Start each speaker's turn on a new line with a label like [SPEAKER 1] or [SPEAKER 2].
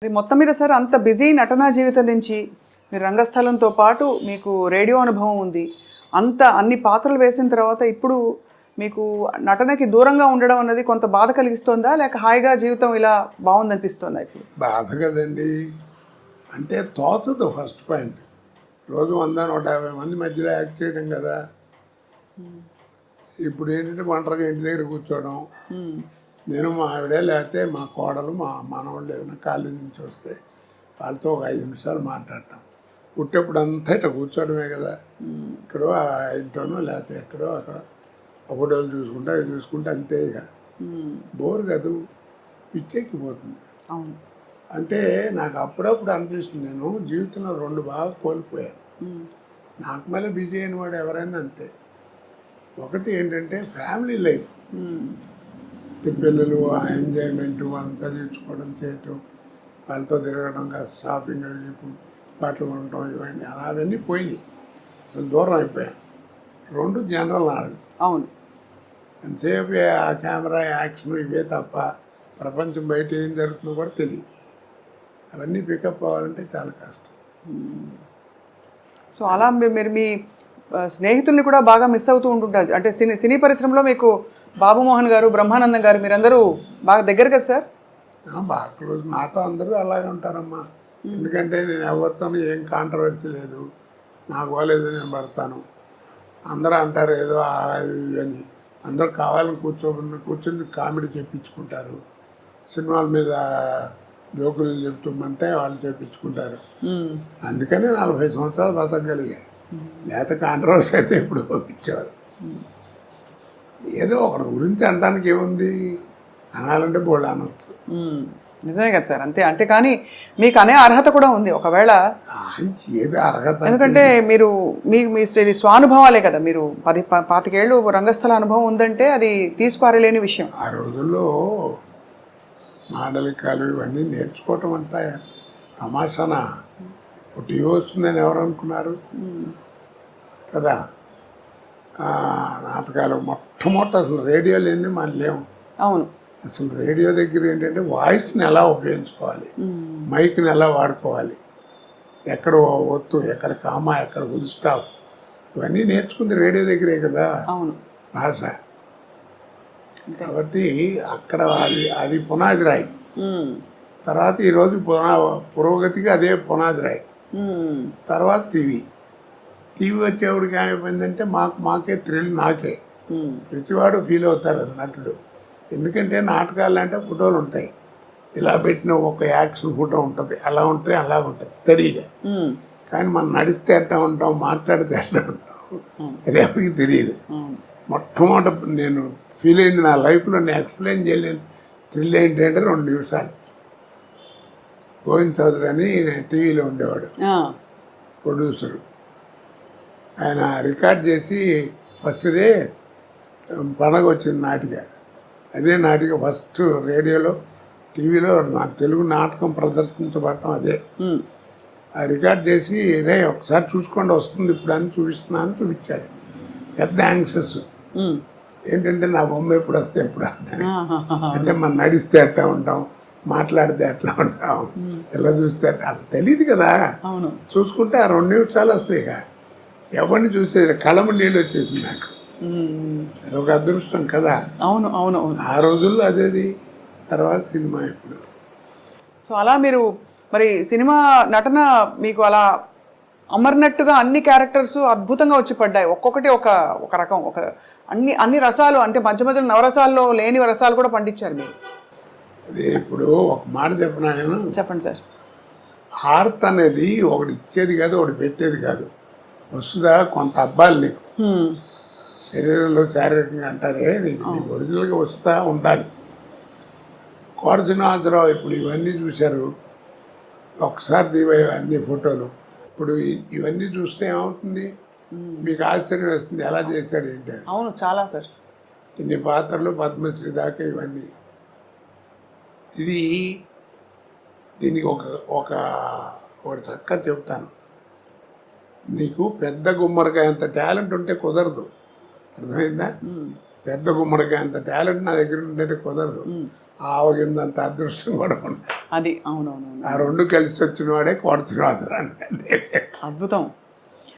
[SPEAKER 1] మరి మొత్తం మీద సార్ అంత బిజీ నటనా జీవితం నుంచి మీరు రంగస్థలంతో పాటు మీకు రేడియో అనుభవం ఉంది. అన్ని పాత్రలు వేసిన తర్వాత ఇప్పుడు మీకు నటనకి దూరంగా ఉండడం అన్నది కొంత బాధ కలిగిస్తోందా, లేక హాయిగా జీవితం ఇలా బాగుందనిపిస్తోందా? ఇప్పుడు
[SPEAKER 2] బాధ కదండి. అంటే తోచదు ఫస్ట్ పాయింట్. రోజు 100-150 మంది మధ్యలో యాక్ట్ చేయడం కదా. ఇప్పుడు ఏంటంటే ఒంటరిగా ఇంటి దగ్గర కూర్చోవడం, నేను మా ఆవిడే లేకపోతే మా కోడలు మా మనవాళ్ళు ఏదైనా కాలేజీ నుంచి వస్తే వాళ్ళతో ఒక 5 నిమిషాలు మాట్లాడటం. పుట్టేప్పుడు అంతా ఇట్లా కూర్చోవడమే కదా. ఇక్కడో ఆ ఇంట్లోనో లేకపోతే ఎక్కడో అక్కడ ఫోటోలు చూసుకుంటే అవి చూసుకుంటే అంతే. ఇక బోర్ కాదు, పిచ్చెక్కిపోతుంది.
[SPEAKER 1] అవును.
[SPEAKER 2] అంటే నాకు అప్పుడప్పుడు అనిపిస్తుంది, నేను జీవితంలో 2 బాగా కోల్పోయాను. నాకు మళ్ళీ బిజీ అయిన వాడు ఎవరైనా అంతే. ఒకటి ఏంటంటే ఫ్యామిలీ లైఫ్, పిల్లలు ఆ ఎంజాయ్మెంట్, వాళ్ళని చదివించుకోవడం చేయటం, వాళ్ళతో తిరగడం, కాస్త షాపింగ్ ఇప్పుడు బట్టలు కొనడం, ఇవన్నీ అవన్నీ పోయినాయి, అసలు దూరం అయిపోయాను. 2 జనరల్ నాలెడ్జ్.
[SPEAKER 1] అవును.
[SPEAKER 2] ఎంతసేపు ఆ కెమెరా యాక్షన్ ఇవే తప్ప ప్రపంచం బయట ఏం జరుగుతుందో కూడా తెలియదు. అవన్నీ పికప్ అవ్వాలంటే చాలా కష్టం.
[SPEAKER 1] సో అలా మీరు మీ స్నేహితుల్ని కూడా బాగా మిస్ అవుతూ ఉంటుంటారు. అంటే సినీ పరిశ్రమలో మీకు బాబు మోహన్ గారు, బ్రహ్మానందం గారు, మీరందరూ బాగా దగ్గర కదా సార్?
[SPEAKER 2] బాగా క్లోజ్. నాతో అందరూ అలాగే ఉంటారమ్మా. ఎందుకంటే నేను ఎవరితోనూ ఏం కాంట్రవర్సీ లేదు, నాకు వాళ్ళేదో నేను పడతాను. అందరూ అంటారు ఏదో అని, అందరూ కావాలని కూర్చొని కామెడీ చెప్పించుకుంటారు. సినిమాల మీద జోకులు చెప్తామంటే వాళ్ళు చెప్పించుకుంటారు. అందుకనే 40 సంవత్సరాలు బతకగలిగాయి. లేకపోతే కాంట్రవర్సీ అయితే ఇప్పుడు పంపించేవారు. ఏదో ఒకరి గురించి అనడానికి ఏముంది, అనాలంటే బోళ్ళు అనొచ్చు.
[SPEAKER 1] నిజమే కదా సార్, అంతే. అంటే కానీ మీకు అనే అర్హత కూడా ఉంది ఒకవేళ.
[SPEAKER 2] ఏదో అర్హత,
[SPEAKER 1] ఎందుకంటే మీరు మీ స్వానుభవాలే కదా. మీరు 25 ఏళ్ళు రంగస్థల అనుభవం ఉందంటే అది తీసిపారలేని విషయం.
[SPEAKER 2] ఆ రోజుల్లో మాండలికాలు ఇవన్నీ నేర్చుకోవటం అంటే తమాషాన. టీవీ వస్తుందని ఎవరు అనుకున్నారు కదా. నాటకాలు మొట్టమొదటి అసలు రేడియో లేని మనం లేము.
[SPEAKER 1] అవును.
[SPEAKER 2] అసలు రేడియో దగ్గర ఏంటంటే వాయిస్ని ఎలా ఉపయోగించుకోవాలి, మైక్ని ఎలా వాడుకోవాలి, ఎక్కడ ఒత్తు, ఎక్కడ కామా, ఎక్కడ ఫుల్ స్టాప్, ఇవన్నీ నేర్చుకుంది రేడియో దగ్గరే కదా.
[SPEAKER 1] అవును.
[SPEAKER 2] భాష. కాబట్టి అక్కడ అది పునాది రాయి. తర్వాత ఈరోజు పురోగతికి అదే పునాది రాయి. తర్వాత టీవీ వచ్చేవాడికి ఏమైపోయిందంటే మాకే థ్రిల్, నాకే. ప్రతివాడు ఫీల్ అవుతారు అది నటుడు. ఎందుకంటే నాటకాలు అంటే ఫోటోలు ఉంటాయి, ఇలా పెట్టిన ఒక యాక్షన్ ఫోటో ఉంటుంది, అలా ఉంటే అలా ఉంటుంది స్టడీగా. కానీ మనం నడిస్తే ఎట్లా ఉంటాం, మాట్లాడితే ఎట్లా ఉంటాం, అది ఎవరికి తెలియదు. మొట్టమొదటి నేను ఫీల్ అయింది నా లైఫ్లో, నేను ఎక్స్ప్లెయిన్ చేయలేను థ్రిల్ ఏంటంటే 2 నిమిషాలు. గోవింద్ చౌదరి అని టీవీలో ఉండేవాడు, ప్రొడ్యూసరు. ఆయన రికార్డ్ చేసి ఫస్ట్ డే పండగ వచ్చింది నాటిక. అదే నాటిక ఫస్ట్ రేడియోలో, టీవీలో నా తెలుగు నాటకం ప్రదర్శించబడటం అదే. ఆ రికార్డ్ చేసి రే ఒకసారి చూసుకోండి వస్తుంది ఇప్పుడు అని చూపిస్తున్నాను చూపించాడు. పెద్ద యాంగ్షస్ ఏంటంటే నా బొమ్మ ఎప్పుడు వస్తే ఎప్పుడు వస్తాను. అంటే మనం నడిస్తే ఎట్లా ఉంటాం, మాట్లాడితే ఎట్లా ఉంటాం, ఎలా చూస్తే అసలు తెలియదు కదా. చూసుకుంటే ఆ 2 నిమిషాలు అసలు ఇక ఎవరిని చూసేది కళ్ళము నీళ్ళు వచ్చేసింది నాకు. అదొక అదృష్టం కదా.
[SPEAKER 1] అవును అవును అవును.
[SPEAKER 2] ఆ రోజుల్లో అదేది. తర్వాత సినిమా ఇప్పుడు.
[SPEAKER 1] సో అలా మీరు మరి సినిమా నటన మీకు అలా అమర్నట్టుగా అన్ని క్యారెక్టర్స్ అద్భుతంగా వచ్చి పడ్డాయి. ఒక్కొక్కటి ఒక రకం, అన్ని రసాలు, అంటే మధ్య మధ్యలో నవరసాల్లో లేని రసాలు కూడా పండించారు మీరు.
[SPEAKER 2] అదే ఇప్పుడు ఒక మాట చెప్పినా నేను.
[SPEAKER 1] చెప్పండి సార్.
[SPEAKER 2] ఆర్ట్ అనేది ఒకటి ఇచ్చేది కాదు, ఒకటి పెట్టేది కాదు. వస్తుందా కొంత అబ్బాయిలు నీకు శరీరంలో శారీరకంగా అంటారే, నీకు ఒరిజినల్గా వస్తూ ఉండాలి. కోట శ్రీనివాసరావు ఇప్పుడు ఇవన్నీ చూశారు, ఒకసారి దివే అన్ని ఫోటోలు. ఇప్పుడు ఇవన్నీ చూస్తే ఏమవుతుంది, మీకు ఆశ్చర్యం వేస్తుంది ఎలా చేశాడు ఏంటి.
[SPEAKER 1] అవును, చాలా సార్.
[SPEAKER 2] ఇన్ని పాత్రలు, పద్మశ్రీ దాకా ఇవన్నీ. దీనికి ఒకటి చక్కగా చెప్తాను. నీకు పెద్ద గుమ్మడికాయ అంత టాలెంట్ ఉంటే కుదరదు, అర్థమైందా? పెద్ద గుమ్మడికాయ అంత టాలెంట్ నా దగ్గర ఉంటే కుదరదు. ఆవగిందంత అదృష్టం కూడా ఉంది.
[SPEAKER 1] అది అవునవునవును,
[SPEAKER 2] ఆ రెండు కలిసి వచ్చిన వాడే కోట శ్రీనివాసరావు అంటే.
[SPEAKER 1] అద్భుతం.